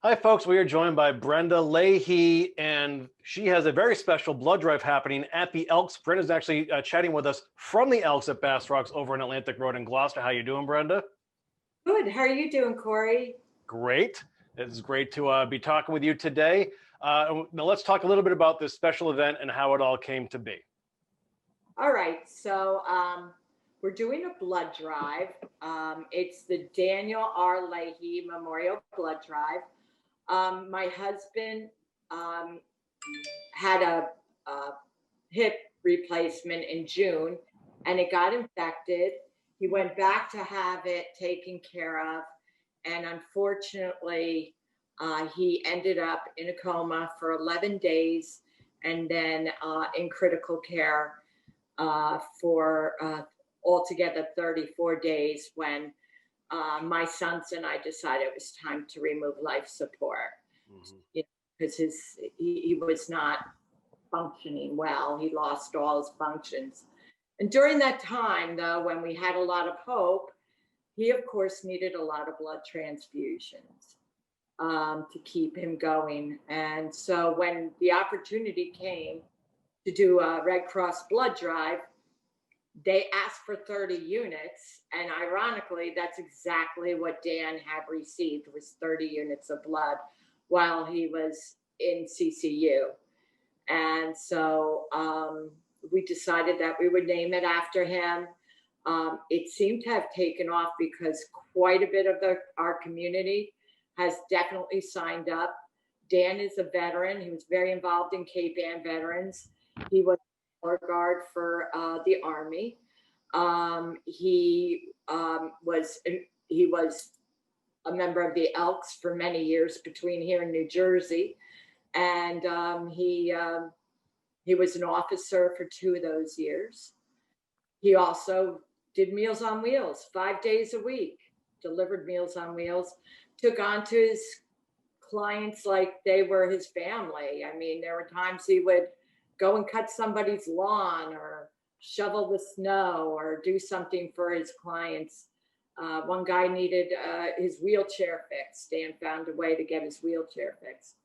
Hi, folks. We are joined by Brenda Leahy, and she has a very special blood drive happening at the Elks. Brenda's actually chatting with us from the Elks at Bass Rocks over in Atlantic Road in Gloucester. How you doing, Brenda? Good. How are you doing, Corey? Great. It's great to be talking with you today. Now let's talk a little bit about this special event and how it all came to be. All right. We're doing a blood drive. It's the Daniel R. Leahy Memorial Blood Drive. My husband had a hip replacement in June, and it got infected. He went back to have it taken care of, and unfortunately, he ended up in a coma for 11 days and then in critical care for altogether 34 days when my sons and I decided it was time to remove life support. Because he was not functioning well. He lost all his functions. And during that time, though, when we had a lot of hope, he, of course, needed a lot of blood transfusions to keep him going. And so when the opportunity came to do a Red Cross blood drive, they asked for 30 units. And ironically, that's exactly what Dan had received, was 30 units of blood while he was in CCU. And so we decided that we would name it after him. It seemed to have taken off because quite a bit of our community has definitely signed up. Dan is a veteran. He was very involved in Cape Ann veterans. He was a guard for the Army. He was a member of the Elks for many years between here and New Jersey. And he was an officer for 2 of those years. He also did Meals on Wheels 5 days a week, delivered Meals on Wheels, took on to his clients like they were his family. I mean, there were times he would go and cut somebody's lawn or shovel the snow or do something for his clients. One guy needed his wheelchair fixed. Dan found a way to get his wheelchair fixed.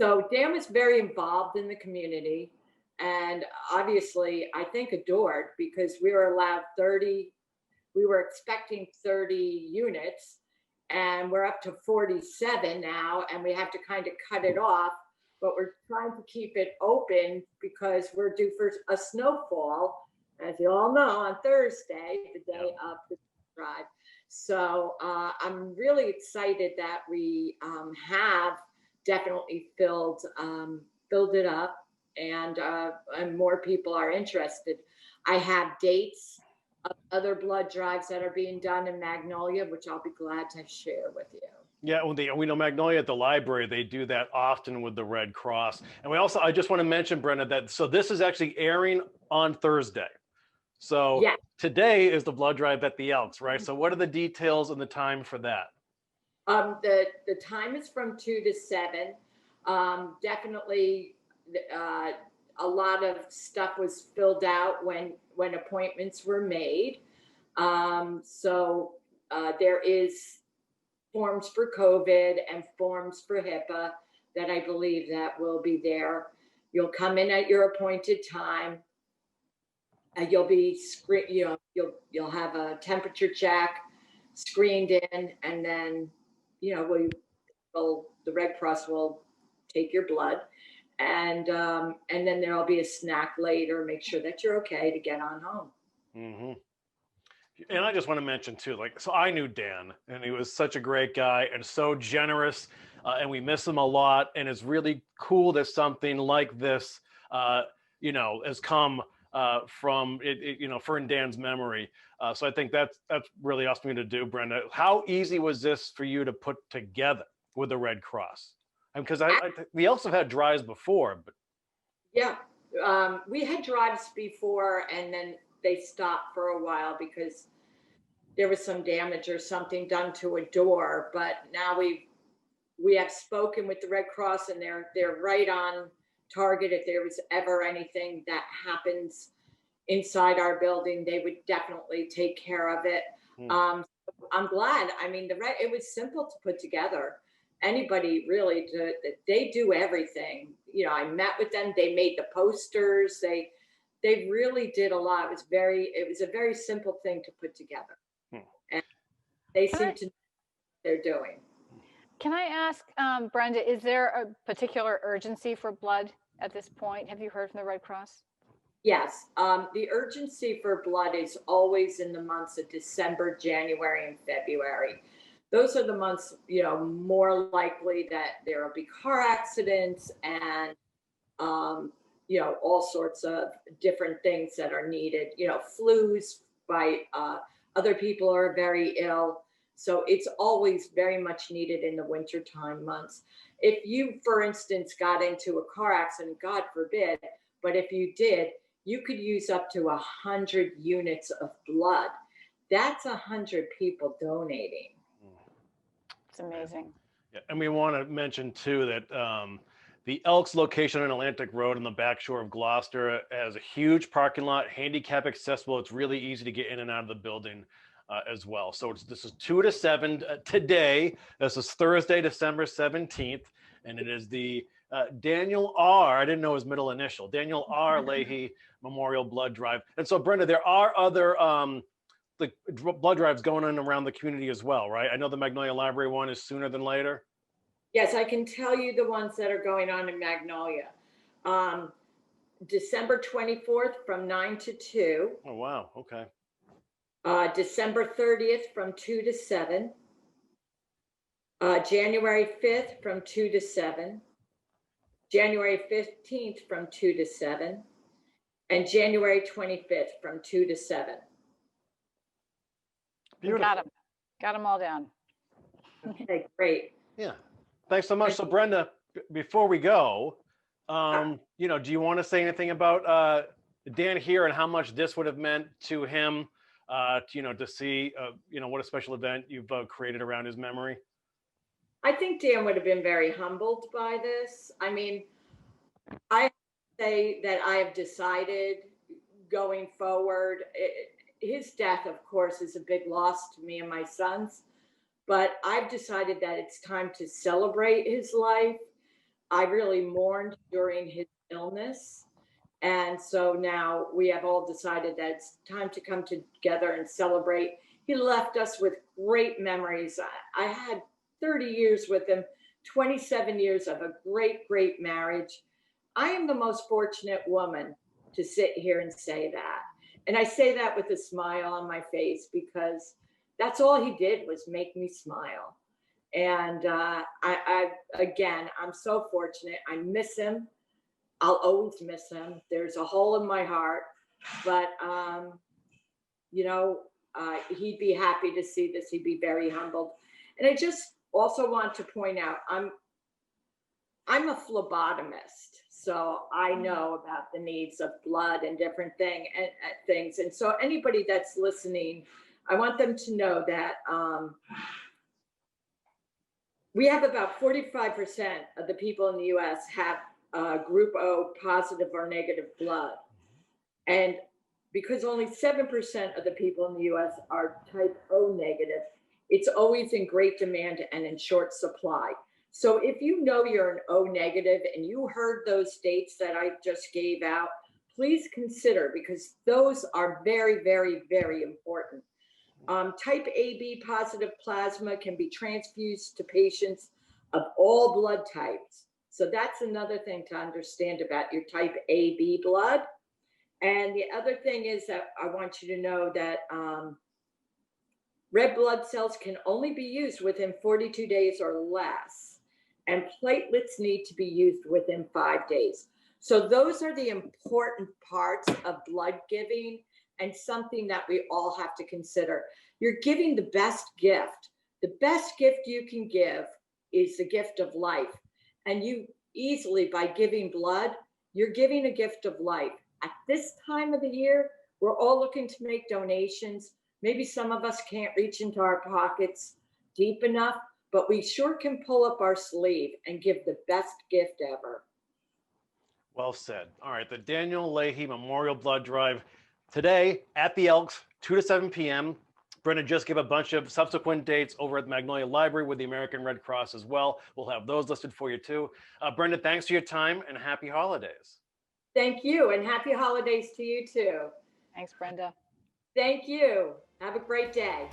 So Dan was very involved in the community and obviously, I think, adored, because we were allowed 30, we were expecting 30 units, and we're up to 47 now, and we have to kind of cut it off, but we're trying to keep it open because we're due for a snowfall, as you all know, on Thursday, the day of the drive. So I'm really excited that we have definitely filled it up, and more people are interested. I have dates of other blood drives that are being done in Magnolia, which I'll be glad to share with you. Yeah, well, we know Magnolia at the library, they do that often with the Red Cross. And I just want to mention, Brenda, that so this is actually airing on Thursday. So Yeah. Today is the blood drive at the Elks, right? So what are the details and the time for that? The time is from 2 to 7. Definitely a lot of stuff was filled out when appointments were made. There is forms for COVID and forms for HIPAA that I believe that will be there. You'll come in at your appointed time. You'll be you'll have a temperature check, screened in, and then the Red Cross will take your blood, and then there'll be a snack later. Make sure that you're okay to get on home. Mm-hmm. And I just want to mention too, so I knew Dan, and he was such a great guy and so generous, and we miss him a lot. And it's really cool that something like this, has come from it, for in Dan's memory. So I think that's really awesome to do, Brenda. How easy was this for you to put together with the Red Cross? Because we also had drives before, but yeah, we had drives before, and then they stopped for a while because there was some damage or something done to a door. But now we have spoken with the Red Cross, and they're right on target. If there was ever anything that happens inside our building, they would definitely take care of it. I'm glad. I mean, it was simple to put together. anybody really they do everything. You know, I met with them. They made the posters. They really did a lot. It was a very simple thing to put together. And they seem to know what they're doing. Can I ask, Brenda, is there a particular urgency for blood at this point? Have you heard from the Red Cross? Yes, the urgency for blood is always in the months of December, January, and February. Those are the months, you know, more likely that there will be car accidents and, you know, all sorts of different things that are needed. You know, flus by other people are very ill. So it's always very much needed in the wintertime months. If you, for instance, got into a car accident, God forbid, but if you did, you could use up to 100 units of blood. That's 100 people donating. It's amazing. Yeah, and we want to mention too that the Elks location on Atlantic Road on the back shore of Gloucester has a huge parking lot, handicap accessible. It's really easy to get in and out of the building as well. So this is 2 to 7 today. This is Thursday, December 17th, and it is the Daniel R. I didn't know his middle initial. Daniel R. Leahy Memorial Blood Drive. And so, Brenda, there are other the blood drives going on around the community as well, right? I know the Magnolia Library one is sooner than later. Yes, I can tell you the ones that are going on in Magnolia. December 24th from 9 to 2. Oh, wow. Okay. December 30th from 2 to 7. January 5th from 2 to 7. January 15th from 2 to 7. And January 25th from 2 to 7. Beautiful. Got them all down. Okay, great. Yeah. Thanks so much. So Brenda, before we go, you know, do you want to say anything about Dan here and how much this would have meant to him, you know, to see, you know, what a special event you've created around his memory? I think Dan would have been very humbled by this. I mean, I say that I have decided going forward, his death, of course, is a big loss to me and my sons, but I've decided that it's time to celebrate his life. I really mourned during his illness. And so now we have all decided that it's time to come together and celebrate. He left us with great memories. I had 30 years with him, 27 years of a great, great marriage. I am the most fortunate woman to sit here and say that. And I say that with a smile on my face because that's all he did was make me smile. And I'm so fortunate. I miss him. I'll always miss him. There's a hole in my heart, but you know, he'd be happy to see this. He'd be very humbled. And I just also want to point out, I'm a phlebotomist, so I know about the needs of blood and different things. And so anybody that's listening, I want them to know that we have about 45% of the people in the U.S. have group O positive or negative blood. And because only 7% of the people in the U.S. are type O negative, it's always in great demand and in short supply. So if you know you're an O negative and you heard those dates that I just gave out, please consider, because those are very, very, very important. Type AB positive plasma can be transfused to patients of all blood types. So that's another thing to understand about your type AB blood. And the other thing is that I want you to know that red blood cells can only be used within 42 days or less, and platelets need to be used within 5 days. So those are the important parts of blood giving, and something that we all have to consider. You're giving the best gift. The best gift you can give is the gift of life. And you easily, by giving blood, you're giving a gift of life. At this time of the year, we're all looking to make donations. Maybe some of us can't reach into our pockets deep enough, but we sure can pull up our sleeve and give the best gift ever. Well said. All right, the Daniel Leahy Memorial Blood Drive today at the Elks, 2 to 7 p.m. Brenda just gave a bunch of subsequent dates over at the Magnolia Library with the American Red Cross as well. We'll have those listed for you too. Brenda, thanks for your time and happy holidays. Thank you, and happy holidays to you too. Thanks, Brenda. Thank you. Have a great day.